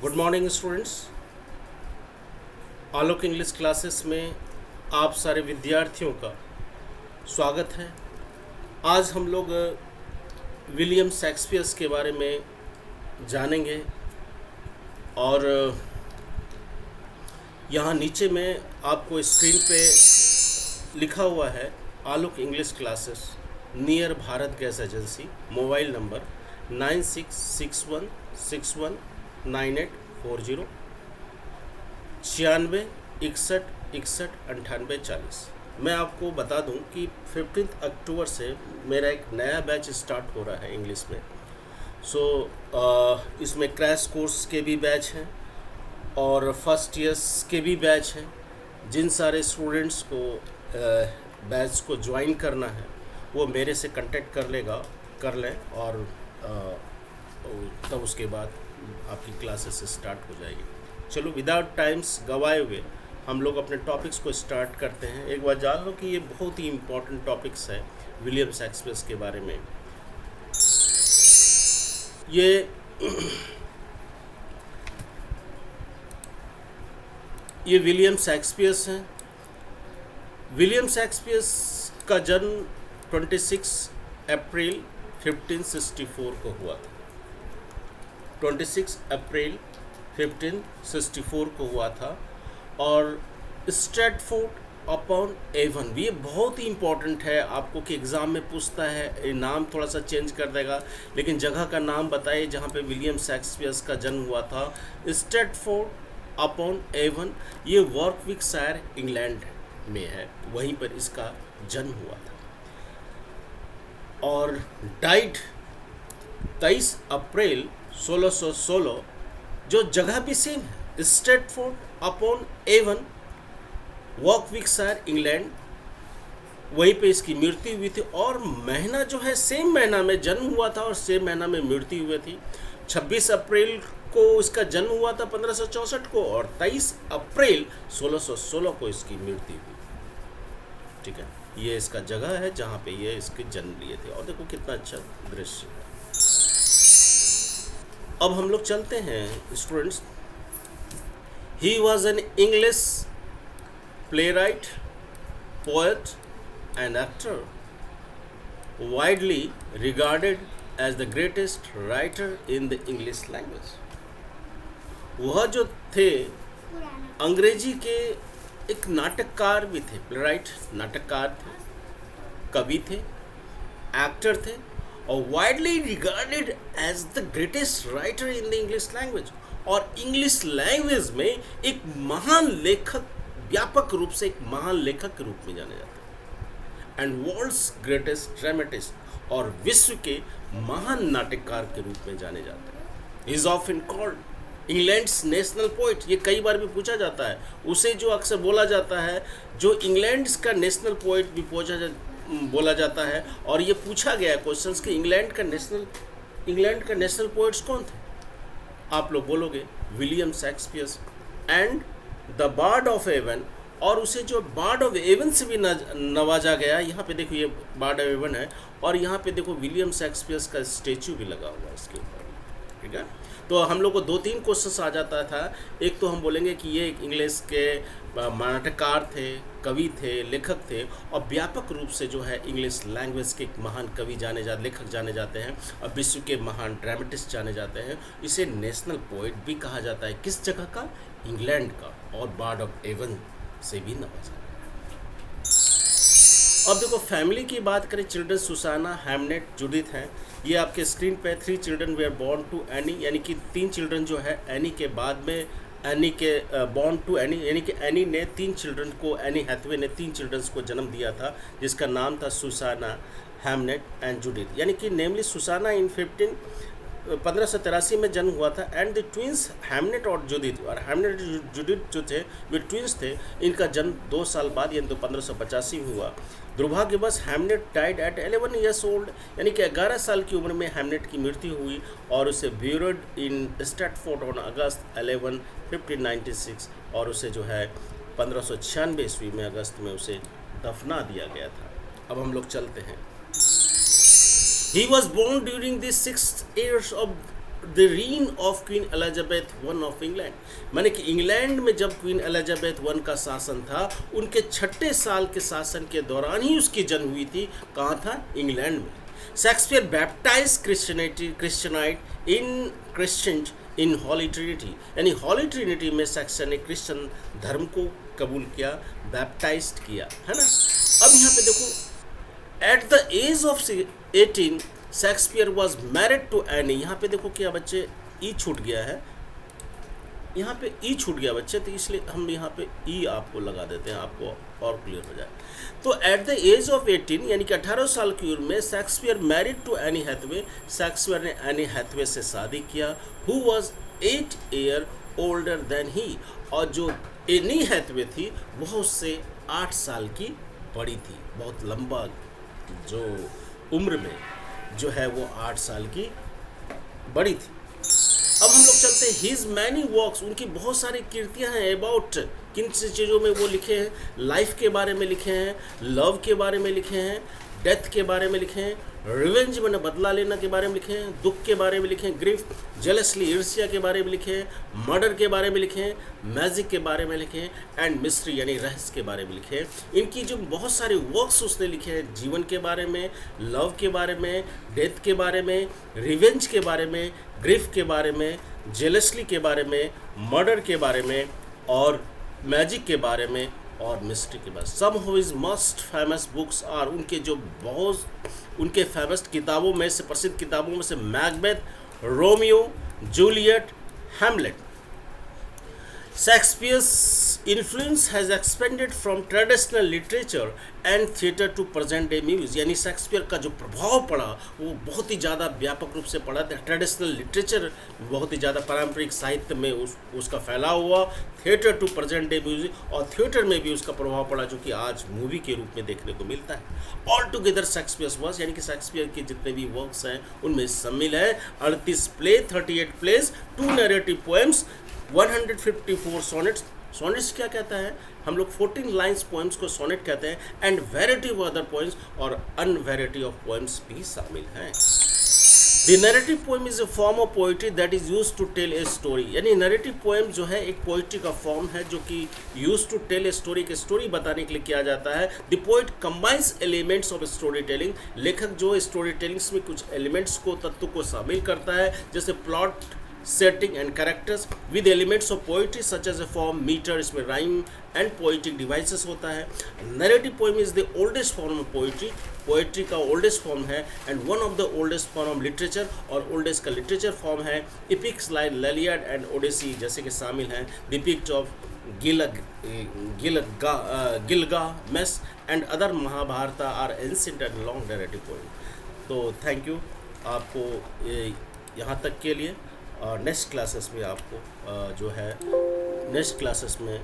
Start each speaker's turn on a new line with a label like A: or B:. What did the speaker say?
A: Good morning students. Alok English classes में आप सारे विद्यार्थियों का स्वागत है। आज हम लोग विलियम शेक्सपियर के बारे में जानेंगे और यहाँ नीचे में आपको स्क्रीन पे लिखा हुआ है Alok English classes near Bharat gas agency, mobile number 9661619840 9661619840। मैं आपको बता दूं कि 15 अक्टूबर से मेरा एक नया बैच स्टार्ट हो रहा है इंग्लिश में। इसमें क्रैश कोर्स के भी बैच हैं और फर्स्ट ईयर्स के भी बैच हैं। जिन सारे स्टूडेंट्स को बैच को ज्वाइन करना है वो मेरे से कांटेक्ट कर लें और तब उसके बाद आपकी क्लासेस स्टार्ट हो जाएगी। चलो विदाउट टाइम्स गवाए हुए हम लोग अपने टॉपिक्स को स्टार्ट करते हैं। एक बार जान लो कि ये बहुत ही इम्पोर्टेंट टॉपिक्स है विलियम शेक्सपियर के बारे में। ये विलियम शेक्सपियर हैं। विलियम शेक्सपियर का जन्म 26 अप्रैल 1564 को हुआ था। 26 अप्रैल 1564 को हुआ था और स्ट्रैटफोर्ड अपॉन एवन, ये बहुत ही इम्पोर्टेंट है आपको कि एग्ज़ाम में पूछता है। नाम थोड़ा सा चेंज कर देगा लेकिन जगह का नाम बताइए जहाँ पे विलियम शेक्सपियर का जन्म हुआ था। स्ट्रैटफोर्ड अपॉन एवन, ये वॉर्कविकशायर इंग्लैंड में है, वहीं पर इसका जन्म हुआ था और डाइड 23 अप्रैल 1616। जो जगह भी सेम है, स्ट्रैटफोर्ड अपॉन एवन, वॉर्कविकशायर इंग्लैंड, वहीं पे इसकी मृत्यु हुई थी। और महीना जो है सेम महीना में जन्म हुआ था और सेम महीना में मृत्यु हुई थी। 26 अप्रैल को इसका जन्म हुआ था 1564 को और 23 अप्रैल 1616 को इसकी मृत्यु हुई। ठीक है, ये इसका जगह है जहाँ पे ये इसके जन्म लिए थे। और देखो कितना अच्छा दृश्य। अब हम लोग चलते हैं students. He was an English playwright, poet and actor, widely regarded as the greatest writer in the English language. वह जो थे अंग्रेजी के एक नाटककार भी थे, प्लेराइट नाटककार थे, कवि थे, एक्टर थे और widely regarded as the greatest writer in the English language. और इंग्लिश लैंग्वेज में एक महान लेखक, व्यापक रूप से एक महान लेखक के रूप में जाने जाते हैं। एंड वर्ल्ड्स ग्रेटेस्ट ड्रामेटिस्ट, और विश्व के महान नाटककार के रूप में जाने जाते हैं। Is often called England's national poet, ये कई बार भी पूछा जाता है। उसे जो अक्सर बोला जाता है, जो इंग्लैंड का नेशनल पोइट भी बोला जाता है। और ये पूछा गया क्वेश्चंस कि इंग्लैंड का नेशनल पोइट्स कौन थे? आप लोग बोलोगे William Shakespeare and the bard of Avon, और उसे जो बार्ड ऑफ एवन से भी नवाजा गया। यहाँ पे देखो ये बार्ड ऑफ एवन है और यहाँ पे देखो विलियम शेक्सपियर का स्टेचू भी लगा हुआ है इसके ऊपर। ठीक है, तो हम लोग को 2-3 क्वेश्चंस आ जाता था। एक तो हम बोलेंगे कि ये एक इंग्लिश के नाटककार थे, कवि थे, लेखक थे और व्यापक रूप से जो है इंग्लिश लैंग्वेज के एक महान कवि लेखक जाने जाते हैं और विश्व के महान ड्रामेटिस्ट जाने जाते हैं। इसे नेशनल पोएट भी कहा जाता है। किस जगह का? इंग्लैंड का, और बार्ड ऑफ एवन से भी नवाजा। अब देखो फैमिली की बात करें, चिल्ड्रन सुसाना, हैमनेट, जूडिथ हैं। ये आपके स्क्रीन पे 3 children were born to Anne, यानी कि 3 चिल्ड्रन जो है एनी के बाद में, एनी के बॉर्न टू एनी, यानी कि एनी ने 3 चिल्ड्रन को, एनी हैथवे ने 3 चिल्ड्रंस को जन्म दिया था जिसका नाम था सुसाना, हैमनेट एंड जूडिथ। यानी कि नेमली सुसाना इन 1583 में जन्म हुआ था एंड द ट्विंस हैमनेट और जूडिथ, और हैमनेट जूडिथ जो थे वे ट्विंस थे। इनका जन्म 2 साल बाद यानी तो 1585 में हुआ। दुर्भाग्यवश Hamnet died eight 11 years old, यानी कि 11 साल की उम्र में हैमनेट की मृत्यु हुई और उसे buried in Stratford on August 11, 1596, और उसे जो है 1596 ईस्वी में अगस्त में उसे दफना दिया गया था। अब हम लोग चलते हैं। He was born during the 6th years of the reign of Queen Elizabeth one of England, माने कि इंग्लैंड में जब क्वीन एलिजाबेथ वन का शासन था, उनके 6 साल के शासन के दौरान ही उसकी जन्म हुई थी। कहाँ था? इंग्लैंड में। Shakespeare baptize Christianity in Christian in Holy Trinity, यानी हॉली ट्रिनिटी में शेक्सपियर ने क्रिश्चियन धर्म को कबूल किया, बैप्टाइज्ड किया, है ना। अब यहाँ पे देखो, at the age of 18 Shakespeare was married to Anne. यहाँ पे देखो क्या बच्चे, ई छूट गया है, यहाँ पे ई छूट गया बच्चे, तो इसलिए हम यहाँ पे ई आपको लगा देते हैं, आपको और क्लियर हो जाए। तो एट द एज ऑफ 18 यानी कि 18 साल की उम्र में Shakespeare married to Anne Hathaway, Shakespeare ने एनी हैथवे से शादी किया, who was 8 year older than he, और जो एनी हैथवे थी वह उससे 8 साल की बड़ी थी। बहुत लंबा जो उम्र में जो है वो 8 साल की बड़ी थी। अब हम लोग चलते हैं हिज मैनी वर्क्स, उनकी बहुत सारी कृतियां हैं। अबाउट किन चीज़ों में वो लिखे हैं? लाइफ के बारे में लिखे हैं, लव के बारे में लिखे हैं, डेथ के बारे में लिखे हैं, रिवेंज मैंने बदला लेना के बारे में लिखे हैं, दुख के बारे में लिखे हैं, ग्रीफ जेलसली ईर्ष्या के बारे में लिखे हैं, मर्डर के बारे में लिखे हैं, मैजिक के बारे में लिखे हैं, एंड मिस्ट्री यानी रहस्य के बारे में लिखे हैं। इनकी जो बहुत सारे वर्क्स उसने लिखे हैं, जीवन के बारे में, लव के बारे में, डेथ के बारे में, रिवेंज के बारे में, ग्रीफ के बारे में, जेलसली के बारे में, मर्डर के बारे में, और मैजिक के बारे में, और मिस्ट्री के बारे में। Some of his most famous books are, उनके जो बहुत उनके फेमस किताबों में से, प्रसिद्ध किताबों में से, Macbeth, Romeo Juliet, Hamlet. Shakespeare's influence has expanded from traditional literature and theatre to present day movies, यानी शेक्सपियर का जो प्रभाव पड़ा वो बहुत ही ज़्यादा व्यापक रूप से पड़ा था। ट्रेडिशनल लिटरेचर बहुत ही ज़्यादा, पारंपरिक साहित्य में उसका फैलाव हुआ, theatre to present day music, और थिएटर में भी उसका प्रभाव पड़ा जो कि आज मूवी के रूप में देखने को मिलता है। ऑल टुगेदर शेक्सपियर्स वर्क्स, यानी कि शेक्सपियर के जितने भी वर्क्स हैं उनमें शामिल है 38 play, 38 plays, 2 narrative poems, 154 sonnets. Sonnets क्या कहता है? हम लोग 14 लाइन्स पोएम्स को सोनेट कहते हैं, and variety of other poems और अनवैरायटी ऑफ पोएम्स भी शामिल हैं। The narrative poem is a form of poetry that is used to tell a story, यानी नैरेटिव पोएम जो है एक पोइट्री का फॉर्म है जो कि used to tell a story, की स्टोरी बताने के लिए किया जाता है। The poet combines elements of storytelling, लेखक जो स्टोरी टेलिंग्स में कुछ एलिमेंट्स को, तत्व को शामिल करता है, जैसे plot, setting and characters with elements of poetry such as a form, meter, इसमें rhyme and poetic devices होता है। narrative poem is the oldest form of poetry, poetry का ओल्डेस्ट फॉर्म है, and one of the oldest form of literature, और oldest का literature form है। Epics like Iliad and Odyssey जैसे कि शामिल हैं। Depict of Gilgamesh and other Mahabharata are ancient and long narrative poem. तो थैंक यू आपको यहाँ तक के लिए। और नेक्स्ट क्लासेस में आपको जो है नेक्स्ट क्लासेस में